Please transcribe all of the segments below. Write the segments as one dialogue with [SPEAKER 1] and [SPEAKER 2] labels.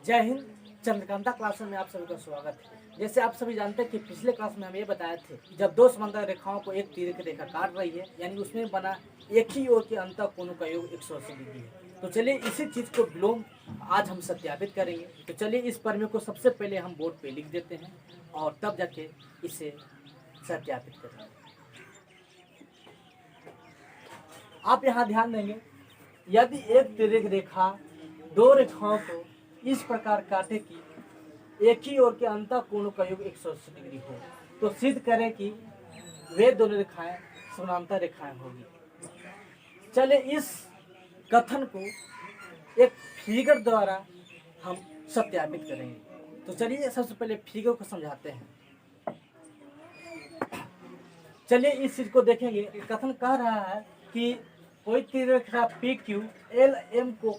[SPEAKER 1] जय हिंद। चंद्रकांता क्लास में आप सभी का स्वागत है। जैसे आप सभी जानते हैं कि पिछले क्लास में हम ये बताए थे कि जब दो समांतर रेखाओं को एक तीर की रेखा काट रही है, यानी उसमें बना एक ही ओर के अंतः कोणों का योग 180 डिग्री है। तो चलिए इसी चीज को विलोम आज हम सत्यापित करेंगे। तो चलिए इस प्रमेय को सबसे पहले हम बोर्ड पे लिख देते हैं और तब जाके इसे सत्यापित करेंगे। आप यहाँ ध्यान देंगे, यदि एक तिर्यक रेखा दो रेखाओं को इस प्रकार काटे कि एक ही ओर के अंतः कोणों का योग 180 डिग्री हो, तो सिद्ध करें कि वे दोनों रेखाएं समानांतर रेखाएं होगी। चले इस कथन को एक फिगर द्वारा हम सत्यापित करेंगे। तो चलिए सबसे पहले फिगर को समझाते हैं। चलिए इस चीज को देखेंगे। कथन कह रहा है कि कोई तिर्यक पी क्यू एल एम को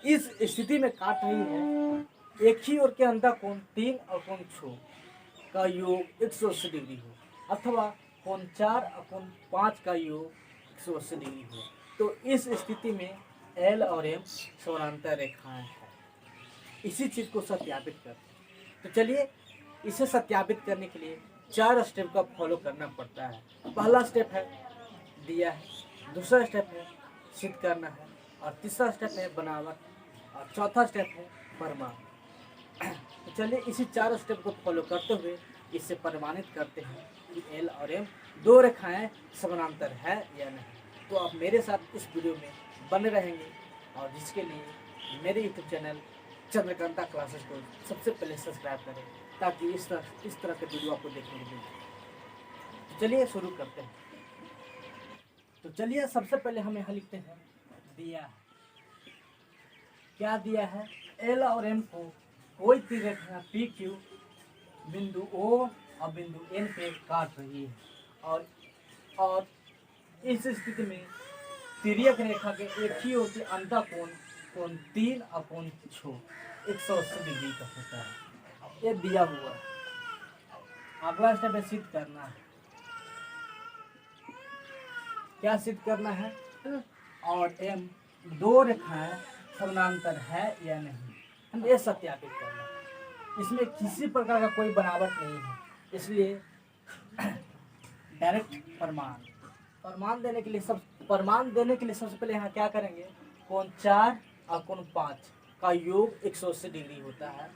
[SPEAKER 1] इस स्थिति में काट रही है, एक ही ओर के अंतः कोण 3 और कोण 6 का योग 180 डिग्री हो, अथवा कोण 4 और कोण 5 का योग 180 डिग्री हो, तो इस स्थिति में एल और एम समानांतर रेखाएं हैं। इसी चीज को सत्यापित करते हैं। तो चलिए इसे सत्यापित करने के लिए 4 स्टेप का फॉलो करना पड़ता है। पहला स्टेप है दिया है, दूसरा स्टेप है सिद्ध करना है, और तीसरा स्टेप है बनावट, और चौथा स्टेप है प्रमाण। तो चलिए इसी 4 स्टेप को फॉलो करते हुए इसे प्रमाणित करते हैं कि एल और एम दो रेखाएं समानांतर है या नहीं। तो आप मेरे साथ इस वीडियो में बने रहेंगे, और जिसके लिए मेरे यूट्यूब चैनल चंद्रकांता क्लासेस को सबसे पहले सब्सक्राइब करें, ताकि इस तरह के वीडियो आपको देखने को मिले। तो चलिए शुरू करते हैं। तो चलिए सबसे पहले हम यहाँ लिखते हैं दिया है। क्या दिया है? एल और एम को कोई तिर्यक रेखा पी क्यू बिंदु ओ और बिंदु एन पे काट रही है, और इस स्थिति में तिर्यक रेखा के एक ही ओर के अंतः कोण 3 और कोण 6 180 डिग्री का होता है। ये दिया हुआ है। अगला स्टेप है सिद्ध करना है। क्या सिद्ध करना है? और एम दो रेखाएं समानांतर है या नहीं, हम ये सत्यापित करना है। इसमें किसी प्रकार का कोई बनावट नहीं है, इसलिए डायरेक्ट प्रमाण देने के लिए सबसे पहले यहाँ क्या करेंगे? कोण 4 और कोण 5 का योग 180 डिग्री होता है।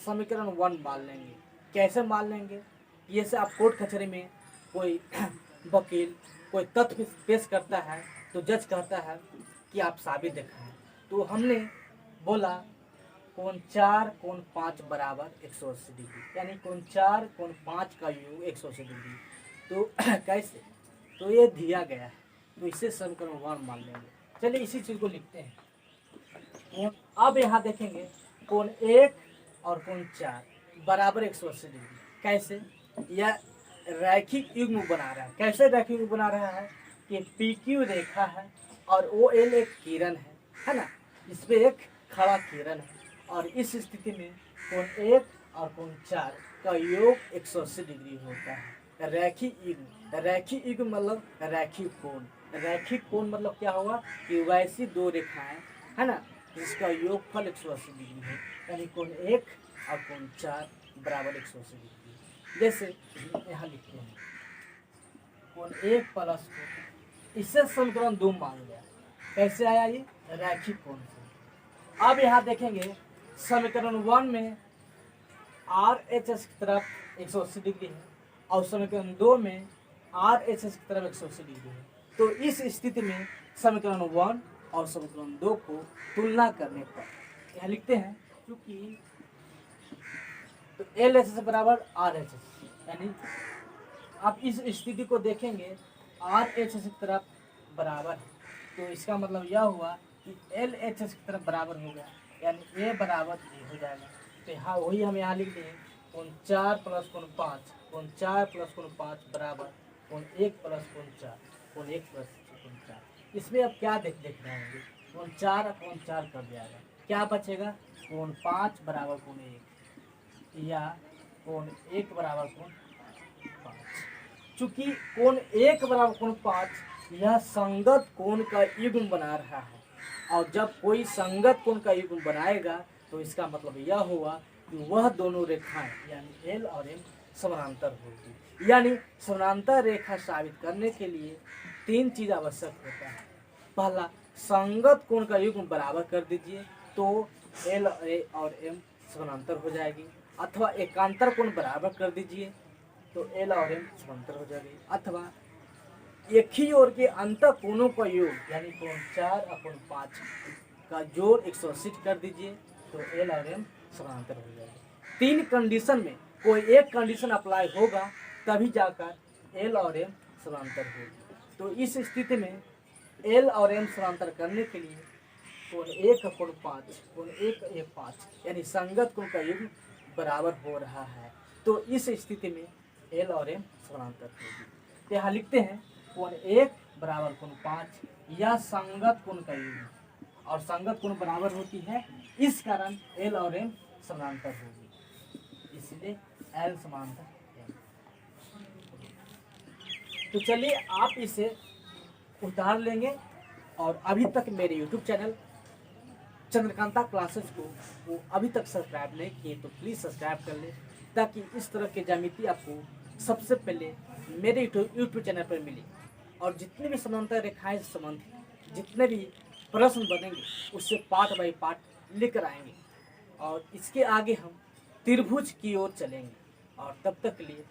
[SPEAKER 1] समीकरण 1 मान लेंगे। कैसे मान लेंगे? ये से आप कोर्ट कचहरी में कोई वकील कोई तथ्य पेश करता है तो जज कहता है कि आप साबित दिखाएं। तो हमने बोला कोण 4 कोण 5 बराबर 180 डिग्री, यानी कोण 4 कोण 5 का योग 180 डिग्री। तो कैसे? तो ये दिया गया है, तो इसे समीकरण 1 मान लेंगे। चलिए इसी चीज को लिखते हैं। अब यहाँ देखेंगे कोण 1 और कोण 4 बराबर 180 डिग्री। कैसे? यह रैखिक युग्म बना रहा है। कैसे रैखिक युग्म बना रहा है? कि पी क्यू रेखा है और ओ एल एक किरण है ना, इस पे एक खड़ा किरण है, और इस स्थिति में कोण 1 और कोण 4 का योग 180 डिग्री होता है। रैखिक युग्म मतलब रैखिक कोण। रैखिक कोण मतलब क्या होगा? कि वैसी दो रेखाएं है ना, जिसका योगफल 180 डिग्री है, यानी कोण 1 और कोण 4 बराबर 180 डिग्री। जैसे यहाँ लिखते हैं कोण 1 प्लस कोण, इससे समीकरण 2 मान लिया। कैसे आया ये? रैखिक कोण से। अब यहाँ देखेंगे समीकरण 1 में आर एच एस की तरफ 180 डिग्री है, और समीकरण 2 में आर एच एस की तरफ 180 डिग्री है। तो इस स्थिति में समीकरण 1 और समीकरण 2 को तुलना करने पर यहाँ लिखते हैं, क्योंकि तो एल एच एस बराबर आर एच एस, यानी आप इस स्थिति को देखेंगे आर एच एस की तरफ बराबर है, तो इसका मतलब यह हुआ कि एल एच एस की तरफ बराबर हो गया, यानी ए बराबर ए हो जाएगा। तो हाँ वही हम यहाँ लिख दें कोण 4 प्लस कोण 5, कोण 4 प्लस कोण 5 बराबर कोण 1 प्लस कोण 4, कोण 1 प्लस कोण 4। इसमें अब क्या देख रहे होंगे? कोण 4 और कोण 4 कर जाएगा, क्या बचेगा? कोण 5 बराबर कोण 1, या कोण 1 बराबर कोण 5। चूंकि कोण 1 बराबर कोण 5 यह संगत कोण का युग्म बना रहा है, और जब कोई संगत कोण का युग्म बनाएगा तो इसका मतलब यह हुआ कि वह दोनों रेखाएं यानी एल और एम समानांतर होगी। यानी समानांतर रेखा साबित करने के लिए तीन चीज आवश्यक होता है। पहला, संगत कोण का युग्म बराबर कर दीजिए तो एल और एम समानांतर हो जाएगी, अथवा एकांतर कोण बराबर कर दीजिए तो एल और एम समांतर हो जाएगी, अथवा एक ही ओर के अंत कोणों का योग यानी कोण 4 और कोण 5 का जोड़ 180 कर दीजिए तो एल और एम समांतर हो जाएगी। तीन कंडीशन में कोई एक कंडीशन अप्लाई होगा तभी जाकर एल और एम समांतर होगी। तो इस स्थिति में एल और एम समांतर करने के लिए कोण 1 कोण 5 कोण 1 1 5 यानी संगत कोण का युग्म बराबर हो रहा है। तो इस स्थिति में एल और एम समांतर होगी। तो यहाँ लिखते हैं कोण 1 बराबर कोण 5 या संगत कोण का युग्म, और संगत कोण बराबर होती है, इस कारण एल और एम समांतर होगी, इसलिए एल समांतर एम। तो चलिए आप इसे उतार लेंगे और अभी तक मेरे YouTube चैनल चंद्रकांता क्लासेस को वो अभी तक सब्सक्राइब नहीं किए तो प्लीज़ सब्सक्राइब कर लें, ताकि इस तरह के ज्यामिति आपको सबसे पहले मेरे यूट्यूब चैनल पर मिले। और जितने भी समांतर रेखाएं से संबंधित जितने भी प्रश्न बनेंगे उससे पार्ट बाय पार्ट लेकर आएंगे, और इसके आगे हम त्रिभुज की ओर चलेंगे। और तब तक के लिए